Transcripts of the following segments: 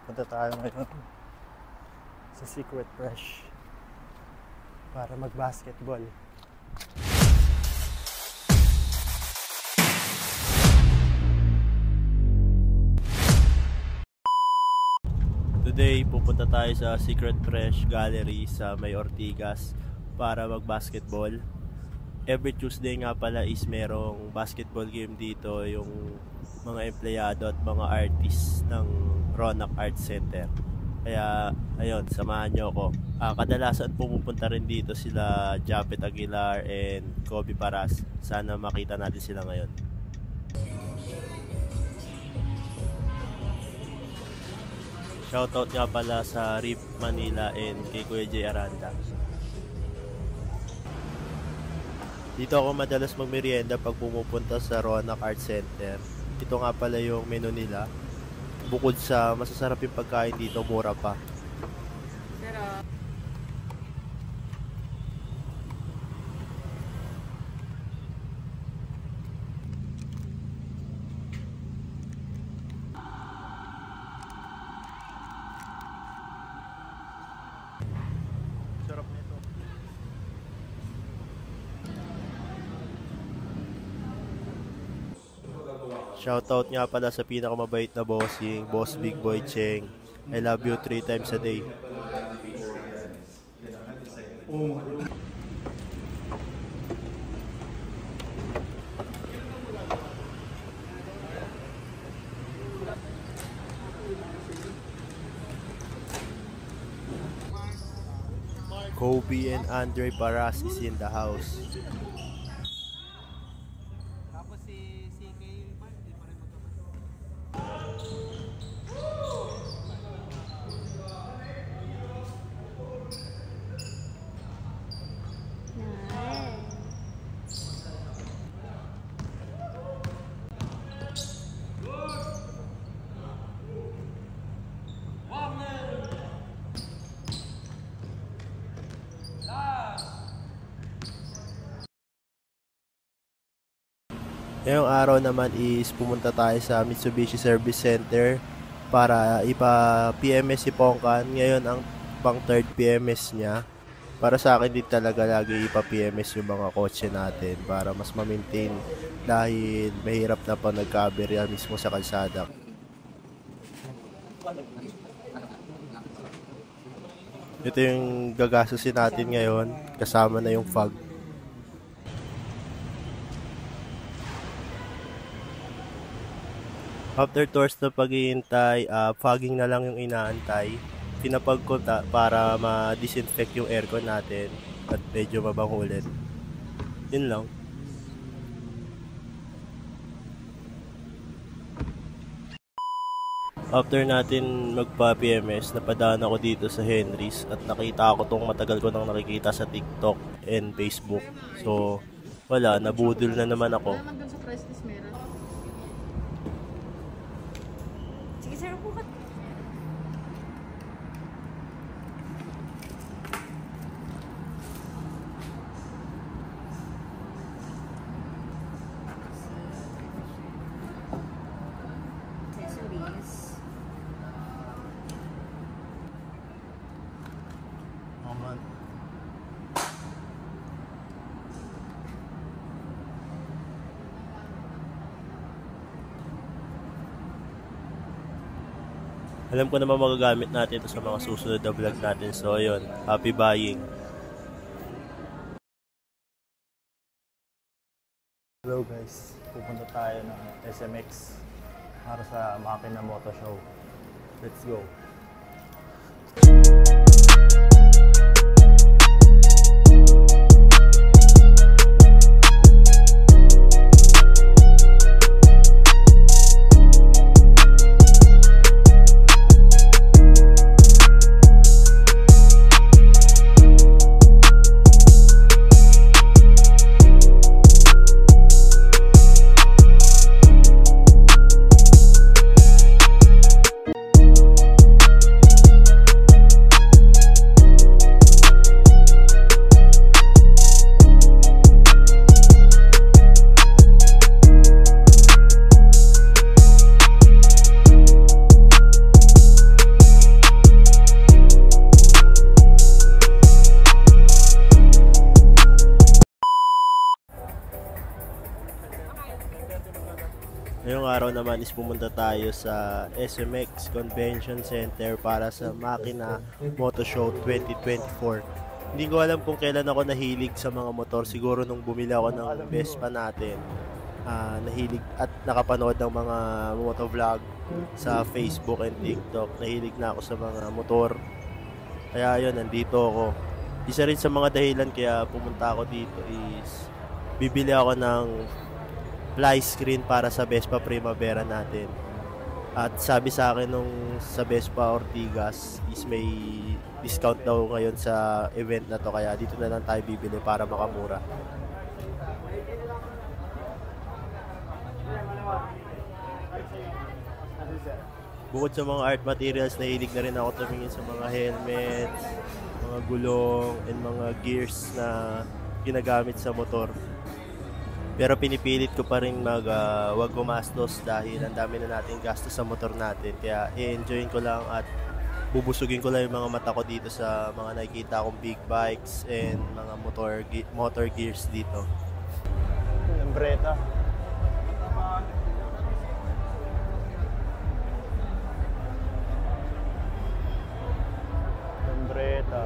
Punta tayo ngayon sa Secret Fresh para mag-basketball. Today, pupunta tayo sa Secret Fresh Gallery sa May Ortigas para mag-basketball. Every Tuesday nga pala is merong basketball game dito, yung mga empleyado at mga artists ng Ronak Arts Center. Kaya ayun, samahan nyo ako. Kadalasan pumupunta rin dito sila Japet Aguilar and Kobe Paras. Sana makita natin sila ngayon. Shoutout nga pala sa RIP Manila and kay Kuya J. Aranda. Dito ako madalas magmerienda pag pumupunta sa Ronak Arts Center. Ito nga pala yung menu nila. Bukod sa masasarap yung pagkain dito, mura pa. Sarap nito. Shoutout nga pala sa pinakamabait na bossing, Boss Big Boy Cheng. I love you 3 times a day. Kobe and Andre Paras is in the house. Ngayong araw naman is pumunta tayo sa Mitsubishi Service Center para ipa-PMS si Pongkan. Ngayon ang pang 3rd PMS niya. Para sa akin din talaga lagi ipa-PMS yung mga kotse natin para mas ma-maintain dahil mahirap na pa nagka-aberya mismo sa kalsada. Ito yung gagastusin natin ngayon kasama na yung fog. After tours na paghihintay, fogging na lang yung inaantay. Pinapag ko para ma-disinfect yung aircon natin at medyo mabango ulit. Yun lang. After natin magpa-PMS, napadaan ako dito sa Henry's at nakita ako tong matagal ko nang nakikita sa TikTok and Facebook. So, wala, nabudol na naman ako. Alam ko naman magagamit natin ito sa mga susunod na vlog natin. So ayun, happy buying. Hello guys, pupunta tayo ng SMX para sa Makina Moto Show. Let's go! naman is pumunta tayo sa SMX Convention Center para sa Makina Moto Show 2024. Hindi ko alam kung kailan ako nahilig sa mga motor. Siguro nung bumili ako ng Vespa natin. Nahilig at nakapanood ng mga motovlog sa Facebook and TikTok. Nahilig na ako sa mga motor. Kaya yun, nandito ako. Isa rin sa mga dahilan kaya pumunta ako dito is bibili ako ng fly screen para sa Vespa Primavera natin. At sabi sa akin nung sa Vespa Ortigas is may discount daw ngayon sa event na to, kaya dito na lang tayo bibili para makamura. Bukod sa mga art materials, nahilig na rin ako tumingin sa mga helmets, mga gulong, and mga gears na ginagamit sa motor. Pero pinipilit ko pa rin wag gumastos dahil ang dami na nating gastos sa motor natin. Kaya i-enjoyin ko lang at bubusugin ko lang yung mga mata ko dito sa mga nakikita kong big bikes and mga motor gears dito. Lambretta. Lambretta.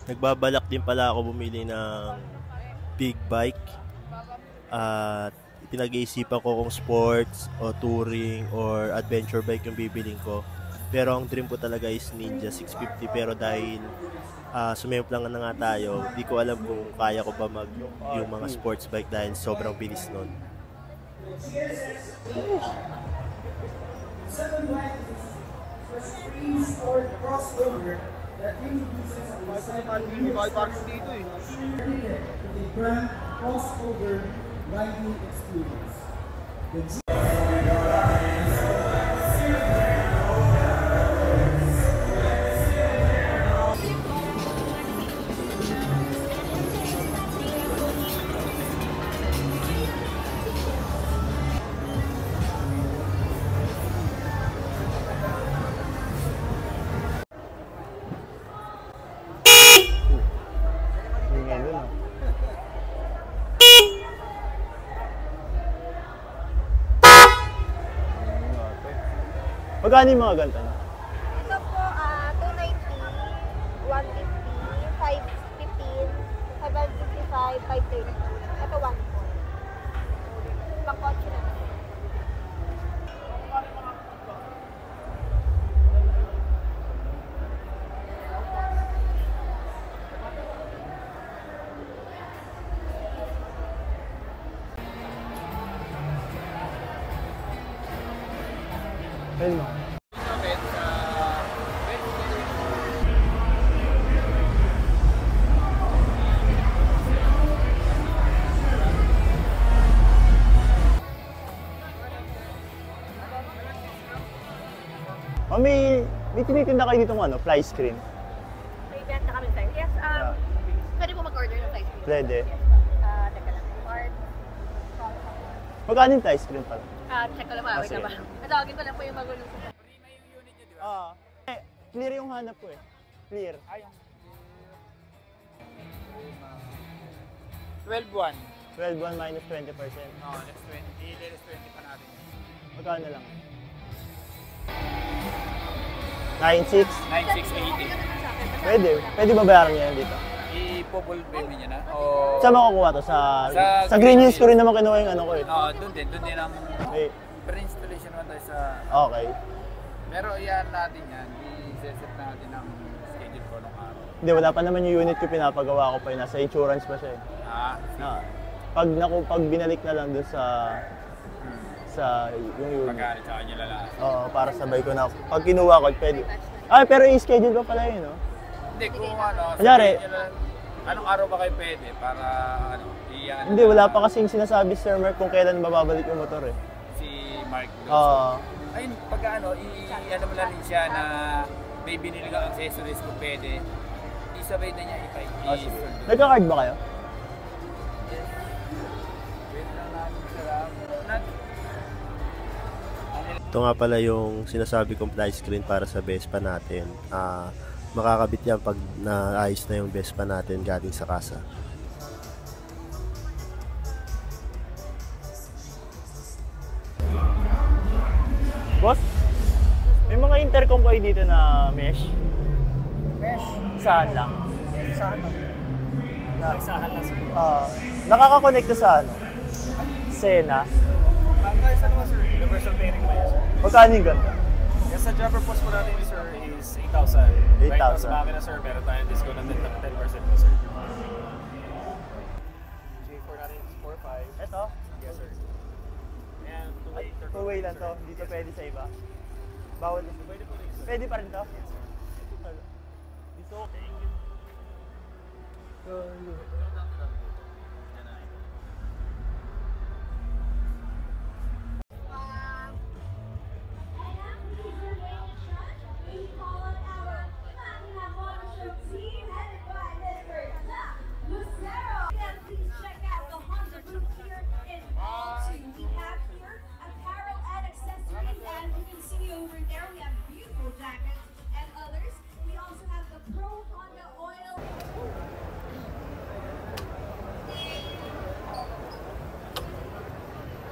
Nagbabalak din pala ako bumili ng big bike at pinag-iisipan ko kung sports o touring or adventure bike yung bibiling ko. Pero ang dream ko talaga is Ninja 650, pero dahil sumiyop lang na nga tayo, di ko alam kung kaya ko ba yung mga sports bike dahil sobrang bilis nun. Crossover riding experience. Magkano yung mga ganito na? Ito po, 290, 150, 515, 755, 530. Ito 1 po. Pang-kotse na. Ayun mo. May tinitinda kayo dito ng fly screen? May benta kami sa Yes, pwede po mag-order ng fly screen. Pwede. Teka lang. Card. Magkano yung fly screen pala? Check ko lang ba? Wait na ba? Matawagin ko lang po yung magulong sa Clear yung hanap ko eh. Clear. 12-1. 12.1 minus 20%. Oo, let's 20. Let's 20 pa natin. Magkano lang? 9.6? 9,680. Pwede. Pwede babayaran niya yan dito. I-bubble payment niya na? O... Saan makukuha to? Sa Green Hills ko rin naman kinuha yung ano ko eh. Oo, doon din. Doon din ang... Okay. Per-installation naman tayo sa... Okay. Pero iyan natin yan. I-set natin ang schedule ko nung araw. Hindi, wala pa naman yung unit ko pinapagawa ko pa yun. Nasa insurance pa siya eh. Pag binalik na lang dun sa yung unit. Pagkalit sa kanya lalaki. Oo, para sabay ko na. Pag kinuha ko, pwede. Ay, pero i-schedule pa pala yun, no? Hindi, kung ano... Kunyari, anong araw ba kayo pwede? Para ano... Hindi, wala pa kasing sinasabi Sir Mark kung kailan mababalik yung motor eh. Si Mark Dawson. Oo. Ayun, pag ano, i-ano mo lang rin siya na may binili kang accessories kung pwede. Isabay na niya Sige. Nagka-card ba kayo? Wait lang namin sila. Ito nga pala yung sinasabi kong fly screen para sa Vespa natin. Makakabit yan pag naayos na yung Vespa natin galing sa kasa. Boss, may mga intercom kayo dito na mesh? Mesh. Saan lang? Saan lang? Nagsahan lang sir. Nakaka-connect to sa ano? Sena. Guys, ano ba sir? Universal pairing ba yan sir? Magkano yung ganda? Yes, sa driver post po natin sir is 8,000. 8,000. Right now sa makina sir, meron tayong discount ng 10% po sir. J4 natin is 4,500. Ito? Yes sir. And Two-way lang to. Dito pwede sa iba. Bawal. Pwede po rin sir. Pwede pa rin to? Dito. Thank you.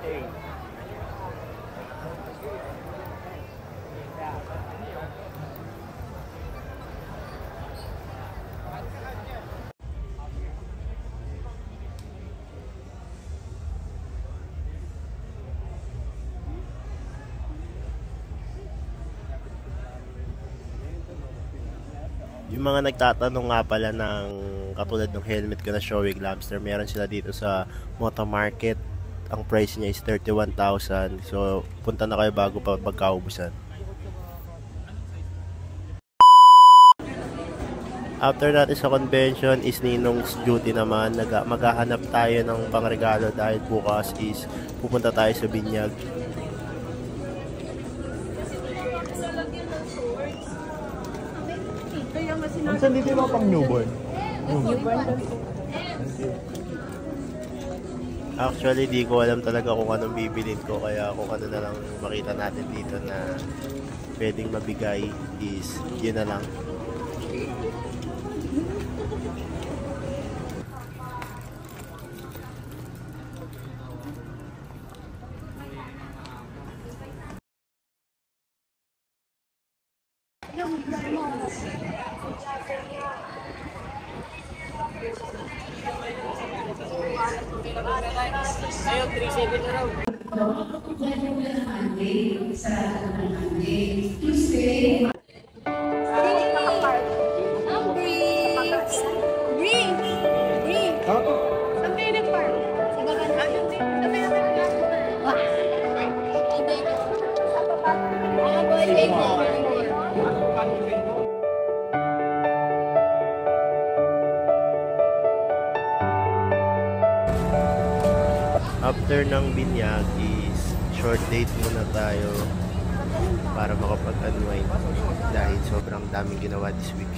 Hey. Yung mga nagtatanong nga pala ng katulad ng helmet ko na Shoei Glamster, meron sila dito sa Moto Market. Ang price niya is 31,000. So, punta na kayo bago pa magkaubusan. After natin sa convention is Ninong's duty naman. Maghahanap tayo ng pangregalo dahil bukas is pupunta tayo sa binyag. Saan dito yung mga pang newborn? Actually, di ko alam talaga kung anong bibilin ko. Kaya kung ano na lang makita natin dito na pwedeng mabigay is yun na lang. Ayun, 3-7 na raw. After ng binyag is short date muna tayo para makapag-unwind dahil sobrang daming ginawa this week.